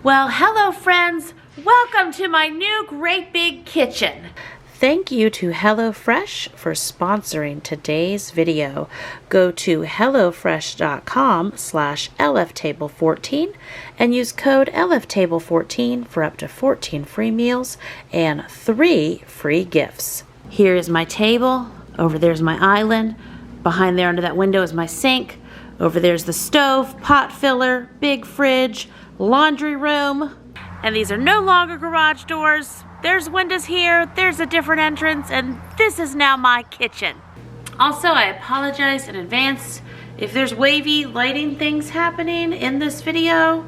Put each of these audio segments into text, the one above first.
Well, hello friends. Welcome to my new great big kitchen. Thank you to HelloFresh for sponsoring today's video. Go to hellofresh.com/LFtable14 and use code LFtable14 for up to 14 free meals and 3 free gifts. Here is my table. Over there's my island. Behind there under that window is my sink. Over there's the stove, pot filler, big fridge, laundry room. And these are no longer garage doors. There's windows here, there's a different entrance, and this is now my kitchen. Also, I apologize in advance if there's wavy lighting things happening in this video.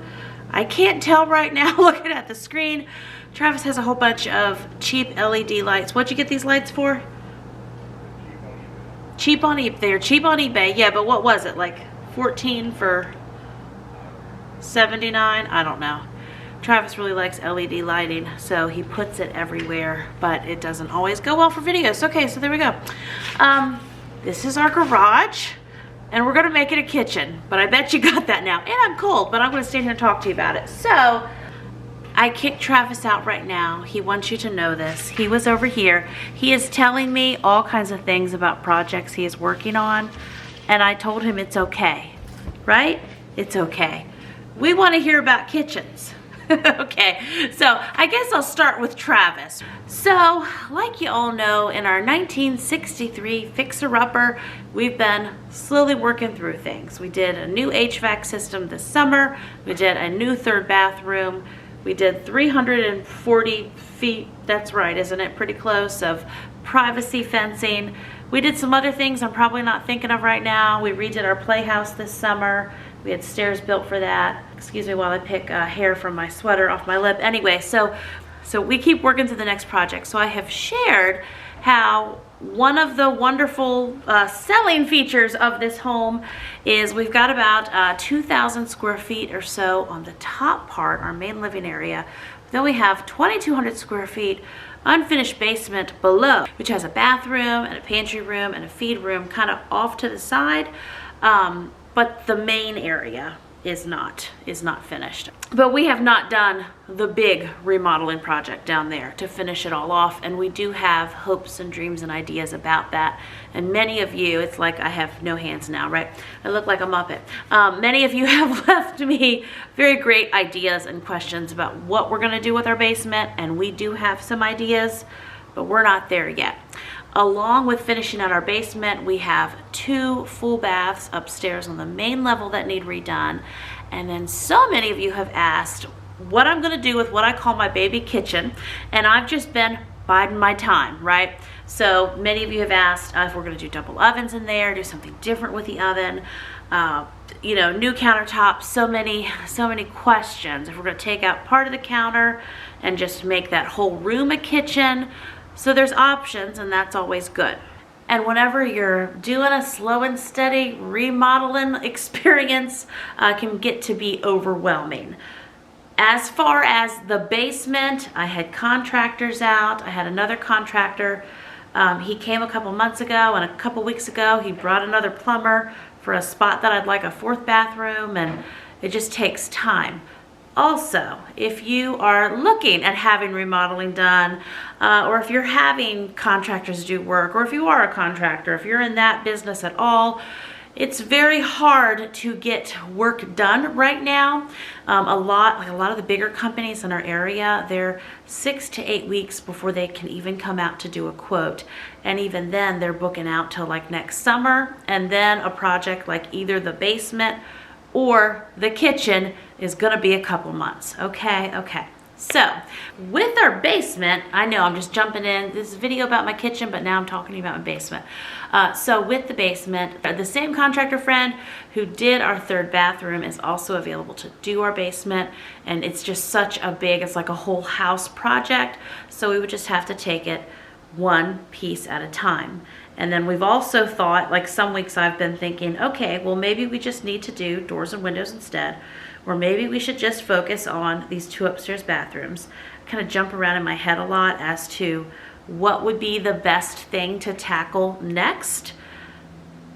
I can't tell right now looking at the screen. Travis has a whole bunch of cheap LED lights. What'd you get these lights for? Cheap on eBay. They're cheap on eBay. Yeah, but what was it? Like 14 for 79? I don't know. Travis really likes LED lighting, so he puts it everywhere, but it doesn't always go well for videos. Okay, so there we go. This is our garage, and we're gonna make it a kitchen, but I bet you got that now. And I'm cold, but I'm gonna stand here and talk to you about it. So, I kicked Travis out right now. He wants you to know this. He was over here. He is telling me all kinds of things about projects he is working on, and I told him it's okay, right? It's okay. We wanna hear about kitchens. Okay, so I guess I'll start with Travis. So, like you all know, in our 1963 fixer-upper, we've been slowly working through things. We did a new HVAC system this summer. We did a new third bathroom. We did 340 feet, that's right, isn't it? Pretty close, of privacy fencing. We did some other things I'm probably not thinking of right now. We redid our playhouse this summer. We had stairs built for that. Excuse me while I pick hair from my sweater off my lip. Anyway, so we keep working to the next project. So I have shared how one of the wonderful selling features of this home is we've got about 2,000 square feet or so on the top part, our main living area. Then we have 2,200 square feet unfinished basement below, which has a bathroom and a pantry room and a feed room kind of off to the side. But the main area is not finished. But we have not done the big remodeling project down there to finish it all off, and we do have hopes and dreams and ideas about that. And many of you, it's like I have no hands now, right? I look like a Muppet. Many of you have left me very great ideas and questions about what we're gonna do with our basement, and we do have some ideas, but we're not there yet. Along with finishing out our basement, we have 2 full baths upstairs on the main level that need redone. And then so many of you have asked what I'm gonna do with what I call my baby kitchen. And I've just been biding my time, right? So many of you have asked if we're gonna do double ovens in there, do something different with the oven, you know, new countertops, so many questions. If we're gonna take out part of the counter and just make that whole room a kitchen. So there's options, and that's always good. And whenever you're doing a slow and steady remodeling experience, can get to be overwhelming. As far as the basement, I had contractors out. I had another contractor. He came a couple months ago, and a couple weeks ago he brought another plumber for a spot that I'd like a 4th bathroom, and it just takes time. Also, if you are looking at having remodeling done, or if you're having contractors do work, or if you are a contractor, if you're in that business at all, it's very hard to get work done right now. A lot of the bigger companies in our area, they're 6 to 8 weeks before they can even come out to do a quote. And even then, they're booking out till like next summer, and then a project like either the basement or the kitchen is gonna be a couple months. Okay. So with our basement, I know I'm just jumping in. This is a video about my kitchen, but now I'm talking about my basement. So with the basement, the same contractor friend who did our 3rd bathroom is also available to do our basement. And it's just such a big, it's like a whole house project. So we would just have to take it one piece at a time. And then we've also thought, like some weeks I've been thinking, okay, well maybe we just need to do doors and windows instead. Or maybe we should just focus on these 2 upstairs bathrooms. Kind of jump around in my head a lot as to what would be the best thing to tackle next.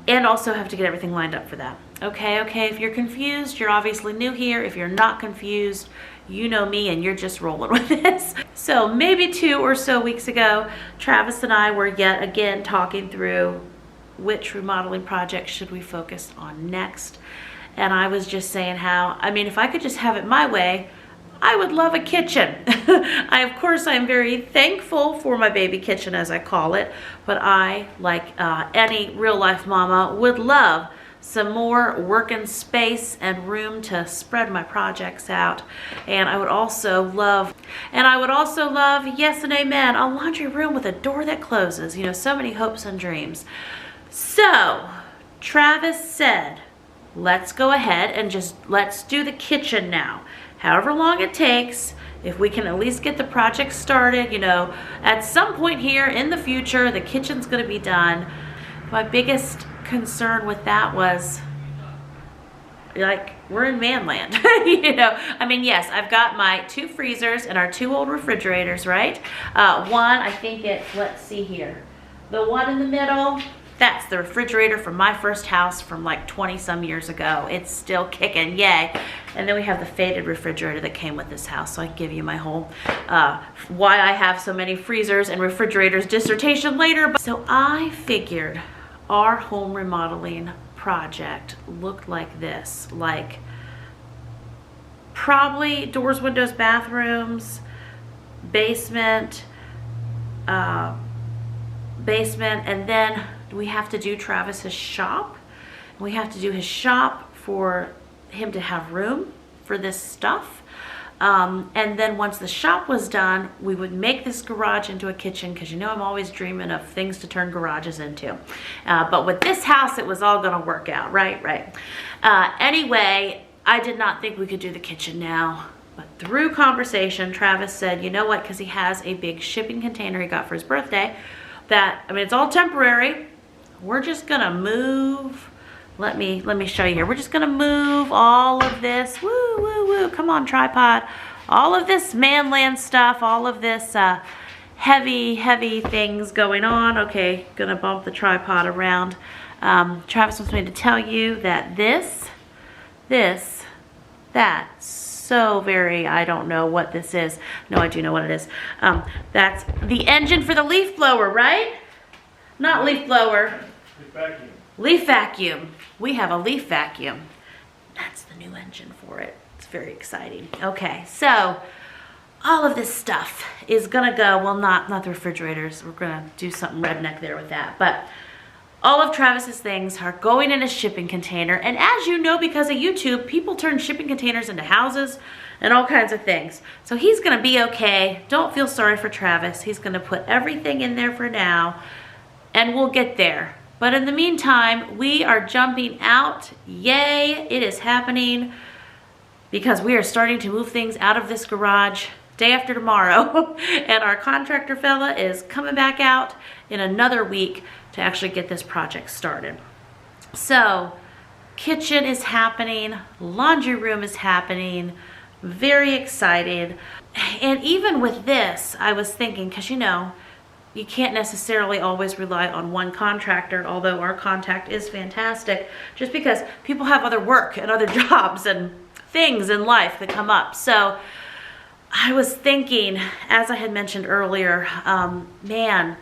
And also have to get everything lined up for that. Okay, if you're confused, you're obviously new here. If you're not confused, you know me and you're just rolling with this. So maybe 2 or so weeks ago, Travis and I were yet again talking through which remodeling project should we focus on next. And I was just saying how, I mean, if I could just have it my way, I would love a kitchen. Of course, I'm very thankful for my baby kitchen, as I call it, but I, like any real life mama, would love some more working space and room to spread my projects out. And I would also love, yes and amen, a laundry room with a door that closes. You know, so many hopes and dreams. So Travis said, let's go ahead and let's do the kitchen now. However long it takes, if we can at least get the project started, you know, at some point here in the future, the kitchen's gonna be done. My biggest concern with that was, like, we're in man land. You know, I mean, yes, I've got my 2 freezers and our 2 old refrigerators, right? One, I think it's, let's see here. The one in the middle, that's the refrigerator from my first house from like 20 some years ago. It's still kicking, yay. And then we have the faded refrigerator that came with this house. So I can give you my whole why I have so many freezers and refrigerators dissertation later. So I figured our home remodeling project looked like this, like probably doors, windows, bathrooms, basement, and then we have to do Travis's shop. We have to do his shop for him to have room for this stuff. And then once the shop was done, we would make this garage into a kitchen, because you know I'm always dreaming of things to turn garages into. But with this house, it was all gonna work out, right? Anyway, I did not think we could do the kitchen now. But through conversation, Travis said, you know what, because he has a big shipping container he got for his birthday, that, I mean, it's all temporary. We're just gonna move. Let me show you here. We're just gonna move all of this. Woo. Come on, tripod. All of this manland stuff, all of this heavy things going on. Okay, gonna bump the tripod around. Travis wants me to tell you that that, so very, I don't know what this is. No, I do know what it is. That's the engine for the leaf blower, right? Not leaf blower. Leaf vacuum. Leaf vacuum. We have a leaf vacuum. That's the new engine for it. It's very exciting. Okay, so all of this stuff is gonna go, well, not the refrigerators. We're gonna do something redneck there with that. But all of Travis's things are going in a shipping container. And as you know, because of YouTube, people turn shipping containers into houses and all kinds of things. So he's gonna be okay. Don't feel sorry for Travis. He's gonna put everything in there for now, and we'll get there. But in the meantime, we are jumping out. Yay, it is happening, because we are starting to move things out of this garage day after tomorrow. And our contractor fella is coming back out in another week to actually get this project started. So kitchen is happening, laundry room is happening, very excited. And even with this, I was thinking, because you know, you can't necessarily always rely on one contractor, although our contact is fantastic, just because people have other work and other jobs and things in life that come up. So I was thinking, as I had mentioned earlier, man,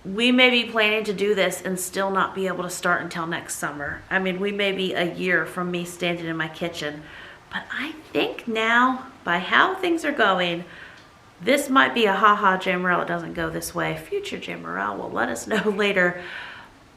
we may be planning to do this and still not be able to start until next summer. I mean, we may be a year from me standing in my kitchen. But I think now, by how things are going, this might be a haha Jamerrill, it doesn't go this way. Future Jamerrill will let us know later.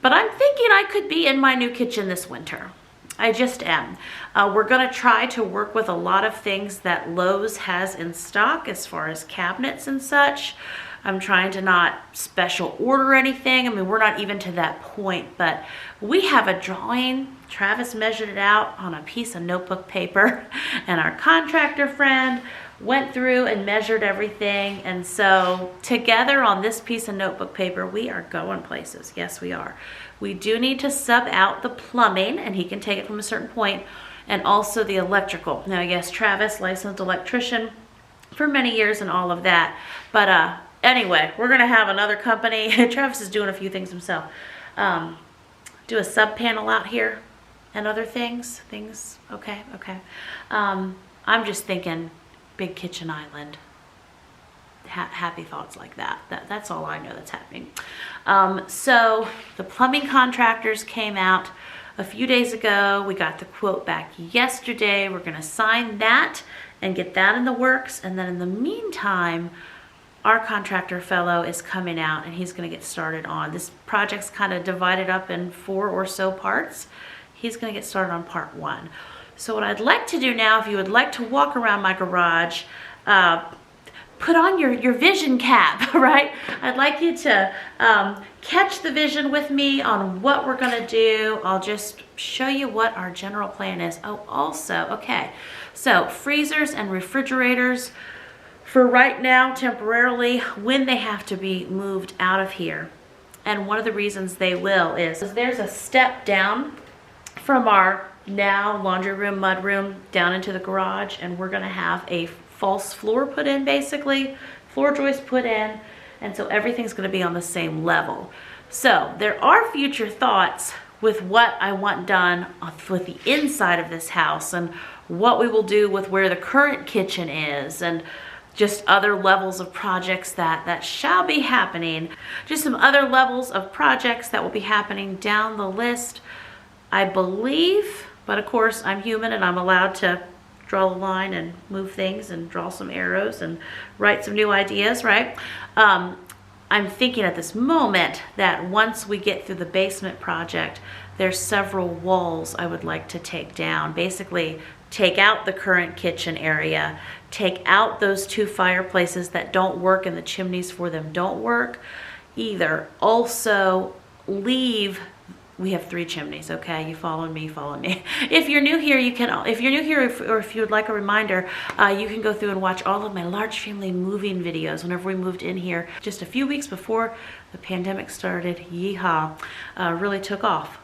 But I'm thinking I could be in my new kitchen this winter. I just am. We're gonna try to work with a lot of things that Lowe's has in stock as far as cabinets and such. I'm trying to not special order anything. I mean, we're not even to that point, but we have a drawing. Travis measured it out on a piece of notebook paper, and our contractor friend went through and measured everything. And so together on this piece of notebook paper, we are going places. Yes, we are. We do need to sub out the plumbing, and he can take it from a certain point, and also the electrical. Now, yes, Travis, licensed electrician for many years and all of that. But anyway, we're gonna have another company. Travis is doing a few things himself. Do a sub panel out here. and other things. Okay. I'm just thinking big kitchen island. Happy thoughts like that. That's all I know that's happening. So the plumbing contractors came out a few days ago. We got the quote back yesterday. We're gonna sign that and get that in the works. And then in the meantime, our contractor fellow is coming out and he's gonna get started on this project's kind of divided up in 4 or so parts. He's gonna get started on part 1. So what I'd like to do now, if you would like to walk around my garage, put on your vision cap, right? I'd like you to catch the vision with me on what we're gonna do. I'll just show you what our general plan is. Oh, also, okay, so freezers and refrigerators for right now, temporarily, when they have to be moved out of here. And one of the reasons they will is there's a step down from our now laundry room, mud room, down into the garage, and we're gonna have a false floor put in, basically, floor joist put in, and so everything's gonna be on the same level. So there are future thoughts with what I want done with the inside of this house and what we will do with where the current kitchen is and just other levels of projects that shall be happening. Just some other levels of projects that will be happening down the list, I believe, but of course I'm human and I'm allowed to draw the line and move things and draw some arrows and write some new ideas, right? I'm thinking at this moment that once we get through the basement project, there's several walls I would like to take down. Basically, take out the current kitchen area, take out those 2 fireplaces that don't work and the chimneys for them don't work either. Also, leave. We have 3 chimneys, okay? You following me, If you're new here, or if you would like a reminder, you can go through and watch all of my large family moving videos whenever we moved in here just a few weeks before the pandemic started. Yeehaw, really took off.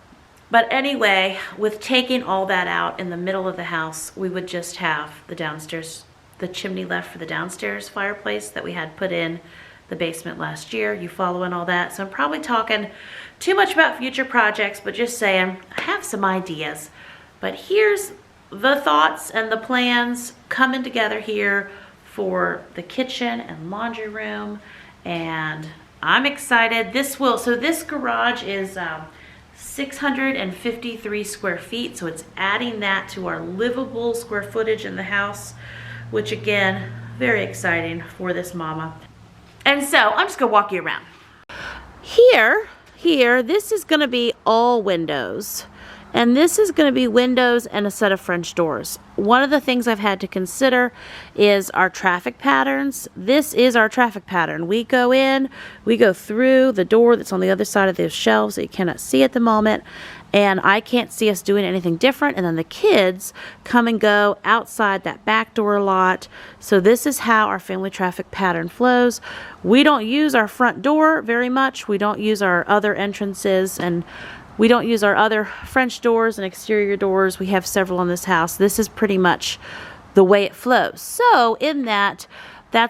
But anyway, with taking all that out in the middle of the house, we would just have the downstairs, the chimney left for the downstairs fireplace that we had put in the basement last year. You following all that? So I'm probably talking too much about future projects, but just saying I have some ideas. But here's the thoughts and the plans coming together here for the kitchen and laundry room, and I'm excited. So this garage is 653 square feet, so it's adding that to our livable square footage in the house, which again, very exciting for this mama. And so I'm just gonna walk you around. Here, this is gonna be all windows. And this is gonna be windows and a set of French doors. One of the things I've had to consider is our traffic patterns. This is our traffic pattern. We go in, we go through the door that's on the other side of those shelves that you cannot see at the moment. And I can't see us doing anything different. And then the kids come and go outside that back door a lot. So this is how our family traffic pattern flows. We don't use our front door very much. We don't use our other entrances, and we don't use our other French doors and exterior doors. We have several in this house. This is pretty much the way it flows. So in that's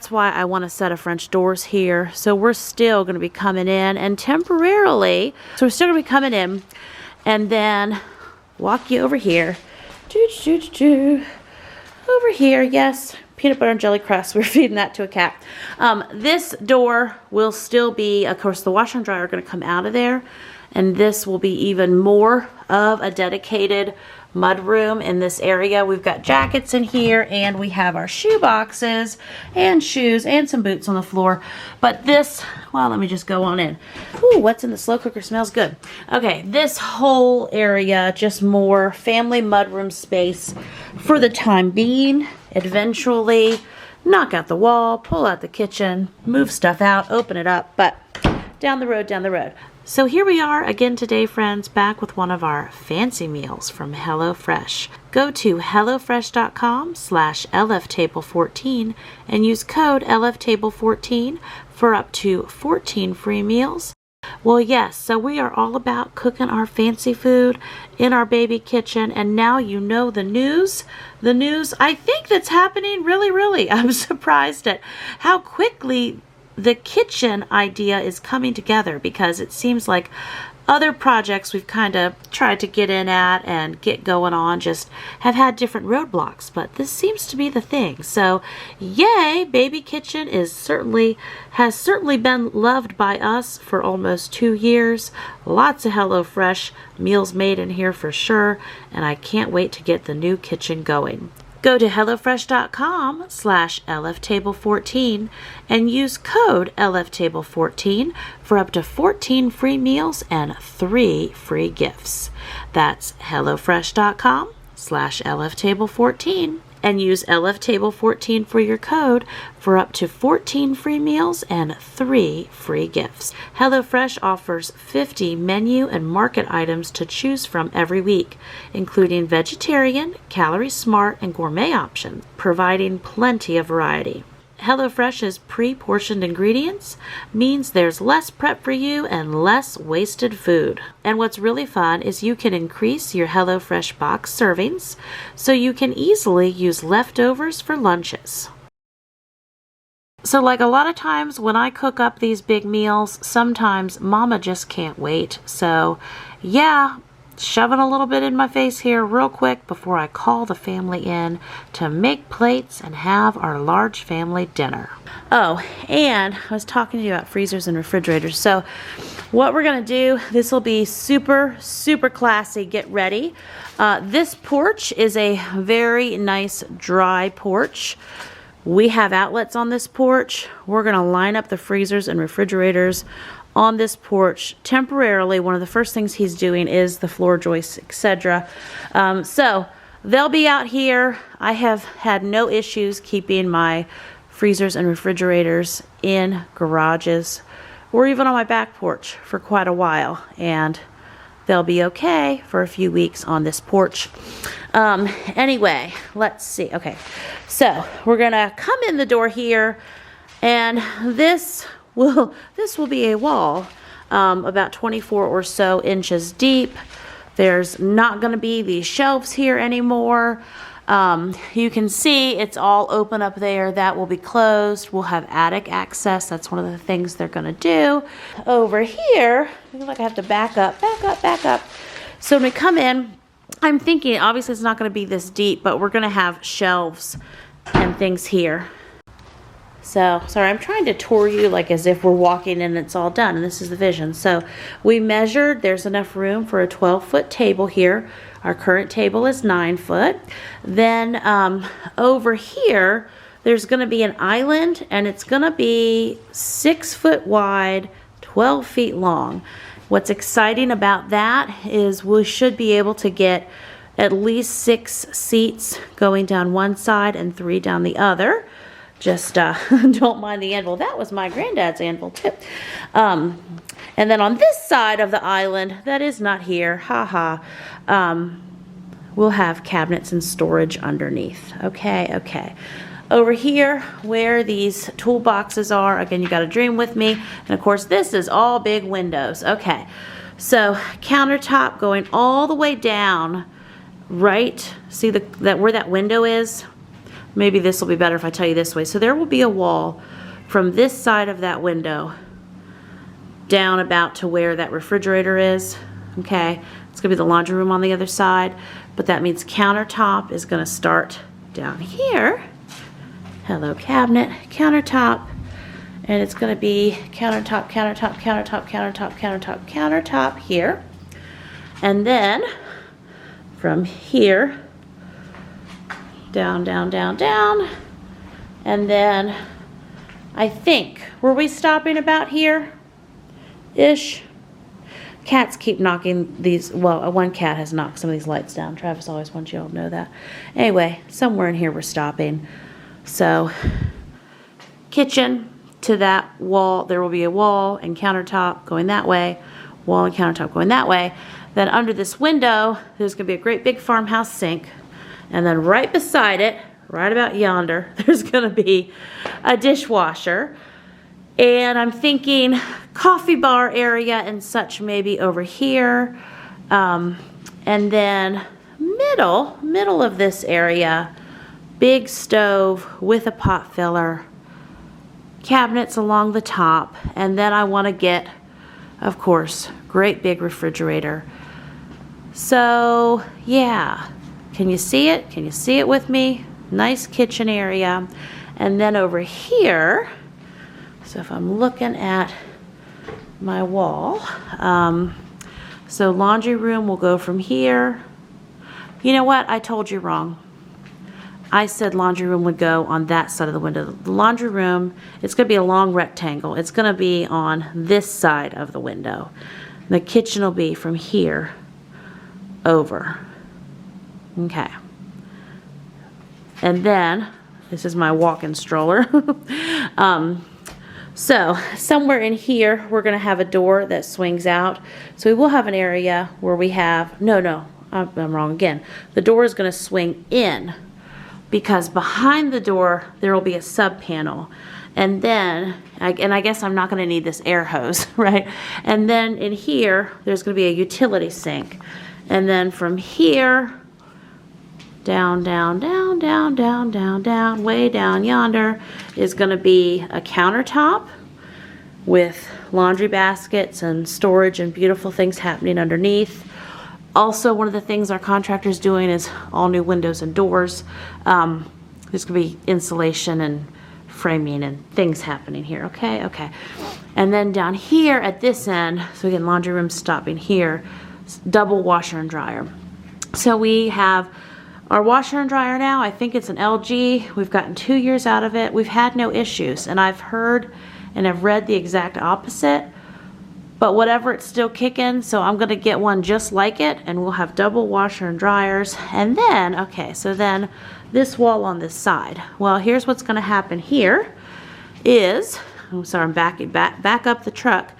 why I want a set of French doors here. So we're still going to be coming in and temporarily, so we're still going to be coming in and then walk you over here. Over here, yes, peanut butter and jelly crust. We're feeding that to a cat. This door will still be, of course, the washer and dryer are going to come out of there. And this will be even more of a dedicated mud room in this area. We've got jackets in here, and we have our shoe boxes and shoes and some boots on the floor. But this, well, let me just go on in. Ooh, what's in the slow cooker smells good. Okay, this whole area, just more family mudroom space for the time being. Eventually, knock out the wall, pull out the kitchen, move stuff out, open it up, but down the road. So here we are again today, friends, back with one of our fancy meals from HelloFresh. Go to hellofresh.com/LFtable14 and use code LFtable14 for up to 14 free meals. Well, yes, so we are all about cooking our fancy food in our baby kitchen, and now you know the news. The news, I think, that's happening really. I'm surprised at how quickly the kitchen idea is coming together, because it seems like Other projects we've kind of tried to get in at and get going on just have had different roadblocks, but this seems to be the thing. So yay, Baby Kitchen has certainly been loved by us for almost 2 years. Lots of HelloFresh meals made in here for sure, and I can't wait to get the new kitchen going. Go to hellofresh.com/LFtable14 and use code LFtable14 for up to 14 free meals and 3 free gifts. That's hellofresh.com/LFtable14 and use LFtable14 for your code for up to 14 free meals and 3 free gifts. HelloFresh offers 50 menu and market items to choose from every week, including vegetarian, calorie smart, and gourmet options, providing plenty of variety. HelloFresh's pre-portioned ingredients means there's less prep for you and less wasted food. And what's really fun is you can increase your HelloFresh box servings so you can easily use leftovers for lunches. So like a lot of times when I cook up these big meals, sometimes Mama just can't wait. So yeah, shoving a little bit in my face here real quick before I call the family in to make plates and have our large family dinner. Oh, and I was talking to you about freezers and refrigerators. So what we're gonna do, this will be super classy. Get ready. This porch is a very nice dry porch. We have outlets on this porch. We're gonna line up the freezers and refrigerators on this porch temporarily. One of the first things he's doing is the floor joists, etc. So they'll be out here. I have had no issues keeping my freezers and refrigerators in garages or even on my back porch for quite a while, and they'll be okay for a few weeks on this porch. Anyway, let's see. Okay, so we're gonna come in the door here, and this will be a wall about 24 or so inches deep. There's not going to be these shelves here anymore. You can see it's all open up there. That will be closed. We'll have attic access. That's one of the things they're going to do. Over here, I feel like I have to back up. So when we come in, I'm thinking obviously it's not going to be this deep, but we're going to have shelves and things here. So, sorry, I'm trying to tour you like as if we're walking and it's all done, and this is the vision. So, we measured, there's enough room for a 12-foot table here. Our current table is 9 foot. Then, over here, there's gonna be an island, and it's gonna be 6 foot wide, 12 feet long. What's exciting about that is we should be able to get at least 6 seats going down one side and 3 down the other. Just don't mind the anvil. That was my granddad's anvil too. And then on this side of the island, that is not here, we'll have cabinets and storage underneath. Okay. Over here, where these toolboxes are, again, you got to dream with me. And of course, this is all big windows. Okay, so countertop going all the way down, right? See where that window is? Maybe this will be better if I tell you this way. So there will be a wall from this side of that window down about to where that refrigerator is. Okay, it's gonna be the laundry room on the other side, but that means countertop is gonna start down here. Hello cabinet, countertop, and it's gonna be countertop here. And then from here, down, and then I think, were we stopping about here-ish? Cats keep knocking these, well, one cat has knocked some of these lights down. Travis always wants you all to know that. Anyway, somewhere in here we're stopping. So, kitchen to that wall, there will be a wall and countertop going that way, wall and countertop going that way. Then under this window, there's gonna be a great big farmhouse sink. And then right beside it, right about yonder, there's gonna be a dishwasher. And I'm thinking coffee bar area and such maybe over here. And then middle of this area, big stove with a pot filler, cabinets along the top, and then I wanna get of course, great big refrigerator. So yeah, can you see it? Can you see it with me? Nice kitchen area. And then over here, so if I'm looking at my wall, so laundry room will go from here. You know what? I told you wrong. I said laundry room would go on that side of the window. The laundry room, it's going to be a long rectangle. It's going to be on this side of the window. The kitchen will be from here over. Okay. And then, this is my walk-in stroller. So somewhere in here, we're going to have a door that swings out. So we will have an area where we have, no, I'm wrong again. The door is going to swing in, because behind the door, there will be a sub panel. And then, I guess I'm not going to need this air hose, right? And then in here, there's going to be a utility sink. And then from here, down, down, down, down, down, down, down, way down yonder is going to be a countertop with laundry baskets and storage and beautiful things happening underneath. Also, one of the things our contractor's doing is all new windows and doors. There's going to be insulation and framing and things happening here, okay? Okay. And then down here at this end, so again, laundry room stopping here, double washer and dryer. So we have our washer and dryer now. I think it's an LG. We've gotten 2 years out of it. We've had no issues, and I've heard and I've read the exact opposite. But whatever, it's still kicking, so I'm going to get one just like it, and we'll have double washer and dryers. And then, okay, so then this wall on this side. Well, here's what's going to happen here is, I'm sorry, I'm backing back up the truck.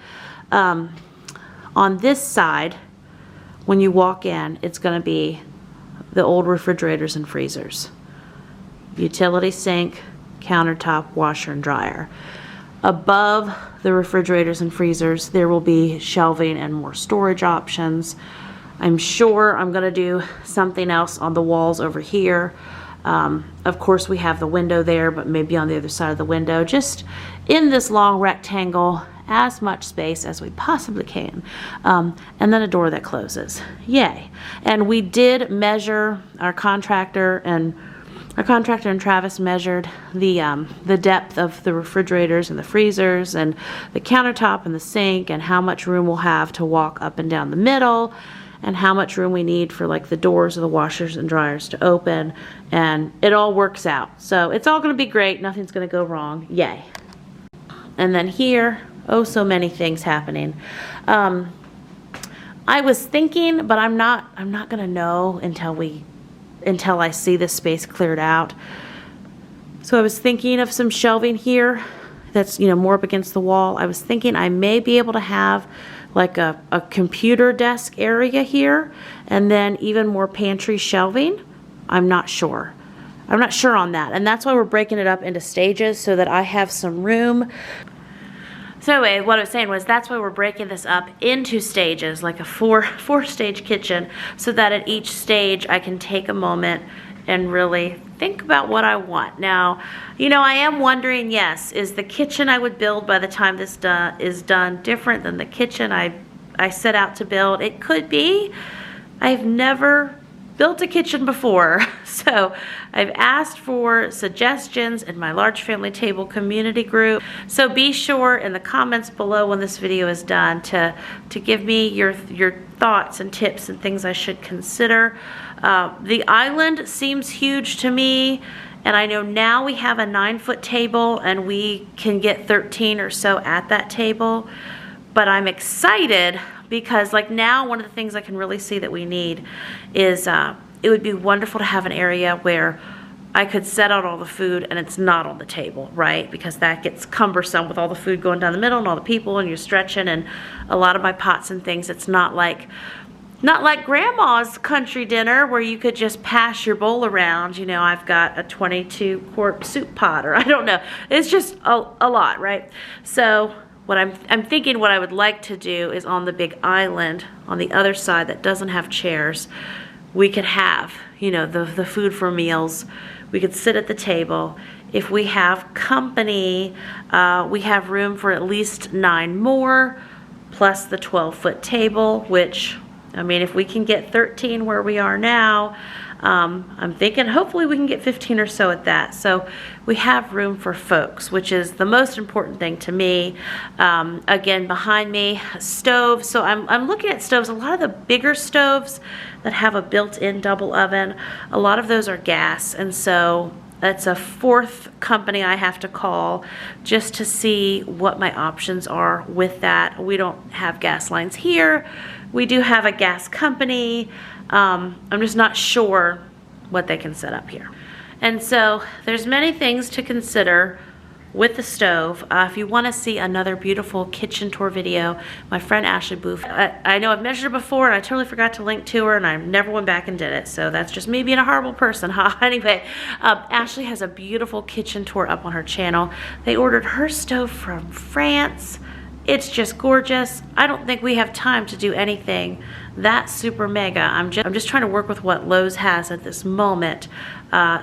On this side, when you walk in, it's going to be the old refrigerators and freezers. Utility sink, countertop, washer and dryer. Above the refrigerators and freezers, there will be shelving and more storage options. I'm sure I'm going to do something else on the walls over here. Of course, we have the window there, but maybe on the other side of the window, just in this long rectangle, as much space as we possibly can. And then a door that closes. Yay. And we did measure, our contractor and Travis measured the depth of the refrigerators and the freezers and the countertop and the sink, and how much room we'll have to walk up and down the middle, and how much room we need for like the doors of the washers and dryers to open, and it all works out. So it's all going to be great. Nothing's going to go wrong. Yay. And then here, oh, so many things happening. I was thinking, but I'm not going to know until I see this space cleared out. So I was thinking of some shelving here that's, you know, more up against the wall. I was thinking I may be able to have like a computer desk area here, and then even more pantry shelving. I'm not sure. I'm not sure on that. And that's why we're breaking it up into stages, so that I have some room. So anyway, what I was saying was that's why we're breaking this up into stages, like a four-stage kitchen, so that at each stage I can take a moment and really think about what I want. Now, you know, I am wondering, yes, is the kitchen I would build by the time this is done different than the kitchen I set out to build? It could be. I've never built a kitchen before, so I've asked for suggestions in my large family table community group. So be sure in the comments below when this video is done to give me your thoughts and tips and things I should consider. The island seems huge to me, and I know now we have a 9-foot table and we can get 13 or so at that table, but I'm excited because like now one of the things I can really see that we need is it would be wonderful to have an area where I could set out all the food and it's not on the table, right? Because that gets cumbersome with all the food going down the middle and all the people and you're stretching, and a lot of my pots and things, it's not like grandma's country dinner where you could just pass your bowl around. You know, I've got a 22-quart soup pot, or I don't know. It's just a lot, right? So what I'm thinking what I would like to do is on the big island on the other side that doesn't have chairs, we could have, you know, the food for meals. We could sit at the table. If we have company, we have room for at least 9 more, plus the 12-foot table, which, I mean, if we can get 13 where we are now, I'm thinking hopefully we can get 15 or so at that. So we have room for folks, which is the most important thing to me. Again, behind me, stove. So I'm looking at stoves. A lot of the bigger stoves that have a built-in double oven, a lot of those are gas. And so that's a fourth company I have to call just to see what my options are with that. We don't have gas lines here. We do have a gas company. I'm just not sure what they can set up here. And so there's many things to consider with the stove. If you want to see another beautiful kitchen tour video, my friend Ashley Booth, I know I've measured her before and I totally forgot to link to her and I never went back and did it. So that's just me being a horrible person, huh? Anyway, Ashley has a beautiful kitchen tour up on her channel. They ordered her stove from France. It's just gorgeous. I don't think we have time to do anything that super mega. I'm just trying to work with what Lowe's has at this moment.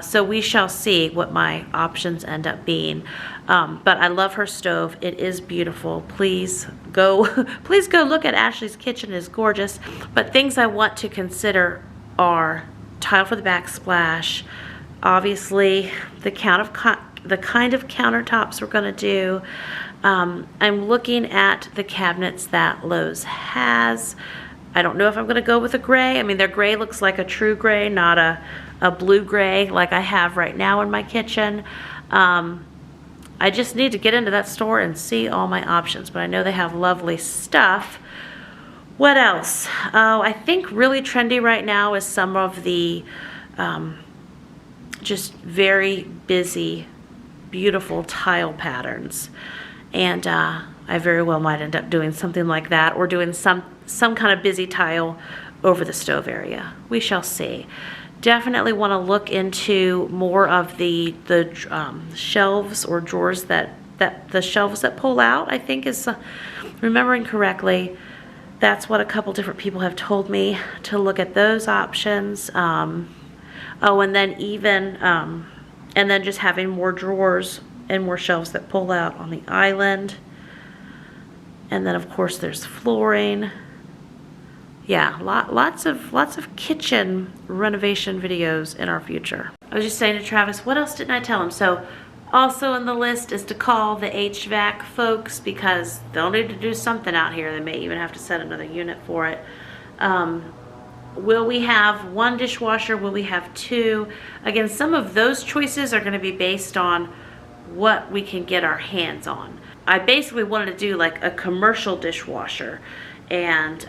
So we shall see what my options end up being. But I love her stove. It is beautiful. Please go look at Ashley's kitchen. It is gorgeous. But things I want to consider are tile for the backsplash, obviously the kind of countertops we're gonna do. I'm looking at the cabinets that Lowe's has. I don't know if I'm gonna go with a gray. I mean, their gray looks like a true gray, not a blue gray like I have right now in my kitchen. I just need to get into that store and see all my options, but I know they have lovely stuff. What else? Oh, I think really trendy right now is some of the just very busy, beautiful tile patterns. And I very well might end up doing something like that, or doing some kind of busy tile over the stove area. We shall see. Definitely want to look into more of the shelves or drawers that the shelves that pull out, I think is, remembering correctly, that's what a couple different people have told me to look at those options. Oh, and then even, and then just having more drawers and more shelves that pull out on the island. And then of course there's flooring. Yeah, lots of kitchen renovation videos in our future. I was just saying to Travis, what else didn't I tell him? So also on the list is to call the HVAC folks, because they'll need to do something out here. They may even have to set another unit for it. Will we have one dishwasher? Will we have two? Again, some of those choices are going to be based on what we can get our hands on. I basically wanted to do like a commercial dishwasher, and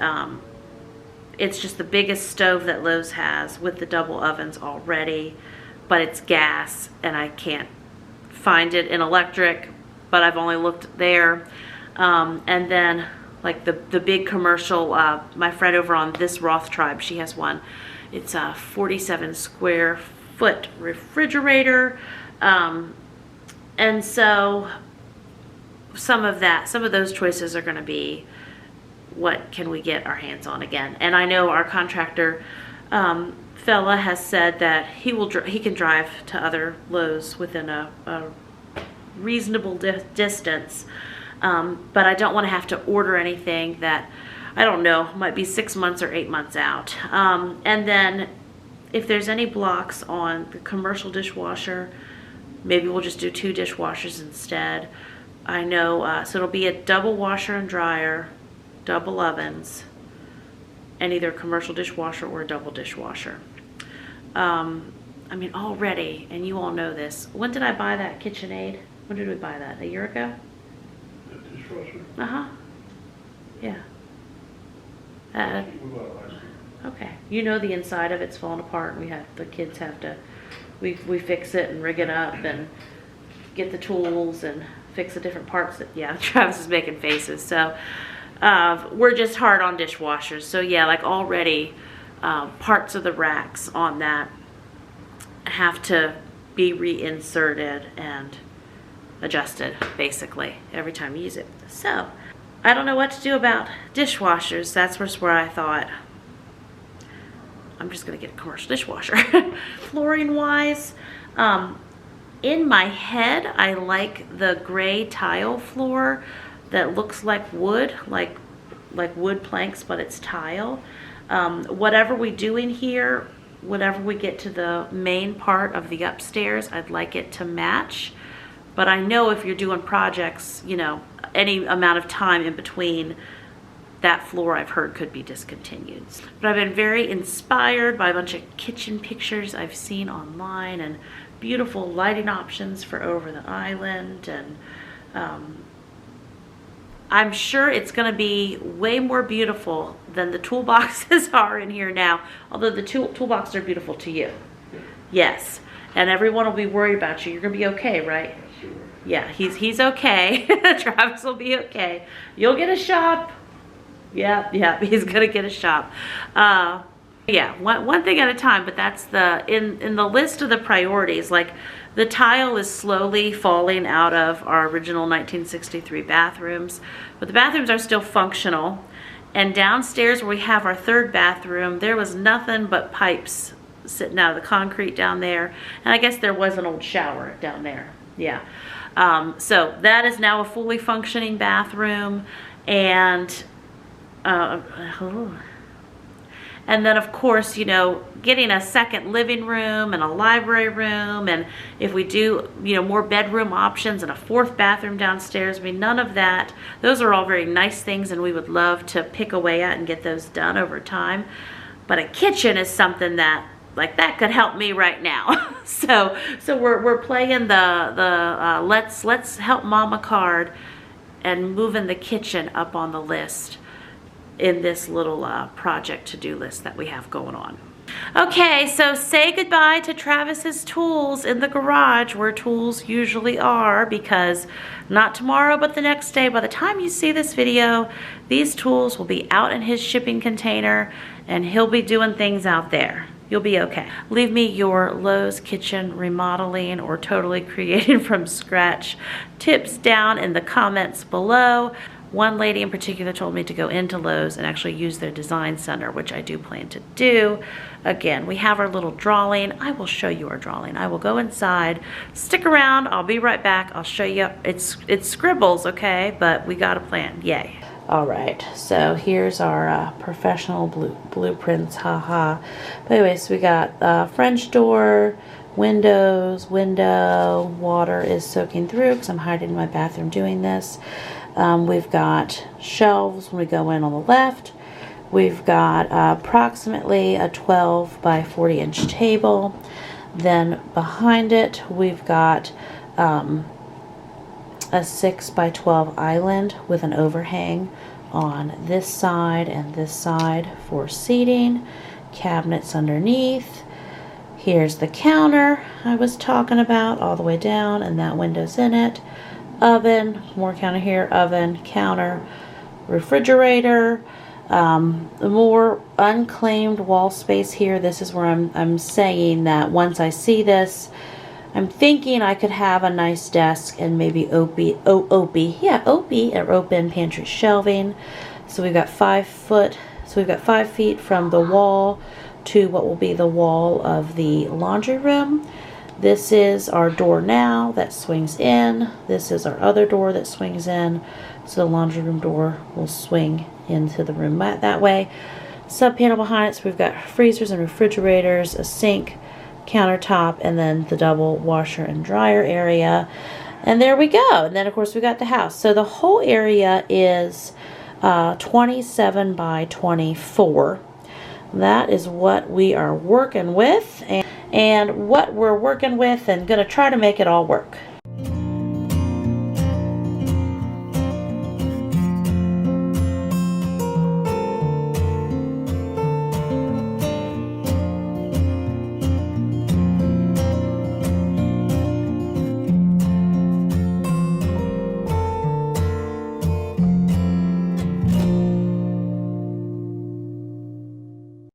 it's just the biggest stove that Lowe's has with the double ovens already, but it's gas and I can't find it in electric, but I've only looked there. And then like the big commercial, my friend over on This Roth Tribe, she has one. It's a 47 square foot refrigerator. And so some of those choices are going to be what can we get our hands on again. And I know our contractor fella has said that he can drive to other Lowe's within a reasonable distance, but I don't want to have to order anything that, I don't know, might be 6 months or 8 months out. And then if there's any blocks on the commercial dishwasher, maybe we'll just do 2 dishwashers instead. I know, so it'll be a double washer and dryer, double ovens, and either a commercial dishwasher or a double dishwasher. I mean, already, and you all know this, when did I buy that KitchenAid? When did we buy that? A year ago? The dishwasher? Uh-huh. Yeah. We bought it last year. Okay. You know the inside of it's falling apart, and the kids have to, we fix it and rig it up and get the tools and fix the different parts that, yeah, Travis is making faces. So we're just hard on dishwashers. So yeah, like already parts of the racks on that have to be reinserted and adjusted basically every time you use it. So I don't know what to do about dishwashers. That's where I thought I'm just gonna get a commercial dishwasher. Flooring wise, in my head, I like the gray tile floor that looks like wood, like like wood planks, but it's tile. Whatever we do in here, whenever we get to the main part of the upstairs, I'd like it to match. But I know if you're doing projects, you know, any amount of time in between, that floor I've heard could be discontinued. But I've been very inspired by a bunch of kitchen pictures I've seen online and beautiful lighting options for over the island. And I'm sure it's gonna be way more beautiful than the toolboxes are in here now, although the toolboxes are beautiful to you. Yes, and everyone will be worried about you. You're gonna be okay, right? Sure. Yeah, he's okay. Travis will be okay. You'll get a shop. Yeah, he's gonna get a shop. Yeah, one thing at a time, but that's in the list of the priorities. Like, the tile is slowly falling out of our original 1963 bathrooms, but the bathrooms are still functional. And downstairs where we have our third bathroom, there was nothing but pipes sitting out of the concrete down there. And I guess there was an old shower down there. Yeah. So that is now a fully functioning bathroom. And and then, of course, you know, getting a second living room and a library room, and if we do, you know, more bedroom options and a fourth bathroom downstairs, I mean, none of that. Those are all very nice things, and we would love to pick away at and get those done over time. But a kitchen is something that, like, that could help me right now. so we're playing the let's help Mama card and moving the kitchen up on the list in this little project to-do list that we have going on. Okay, so say goodbye to Travis's tools in the garage where tools usually are, because not tomorrow but the next day, by the time you see this video, these tools will be out in his shipping container and he'll be doing things out there. You'll be okay. Leave me your Lowe's kitchen remodeling or totally creating from scratch tips down in the comments below. One lady in particular told me to go into Lowe's and actually use their design center, which I do plan to do. Again, we have our little drawing. I will show you our drawing. I will go inside. Stick around. I'll be right back. I'll show you. It's scribbles, okay? But we got a plan. Yay. All right. So here's our professional blueprints. Haha. But anyway, so we got French door, windows, window. Water is soaking through because I'm hiding in my bathroom doing this. We've got shelves when we go in on the left. We've got approximately a 12 by 40 inch table. Then behind it we've got a 6 by 12 island with an overhang on this side and this side for seating. Cabinets underneath. Here's the counter I was talking about all the way down, and that window's in it. Oven, more counter here, oven, counter, refrigerator, more unclaimed wall space here. This is where I'm saying that once I see this, I'm thinking I could have a nice desk and maybe open pantry shelving. So we've got 5 feet from the wall to what will be the wall of the laundry room. This is our door now that swings in. This is our other door that swings in. So the laundry room door will swing into the room that way. Sub panel behind it, so we've got freezers and refrigerators, a sink, countertop, and then the double washer and dryer area. And there we go. And then of course we got the house. So the whole area is 27 by 24. That is what we are working with. And what we're working with, and going to try to make it all work.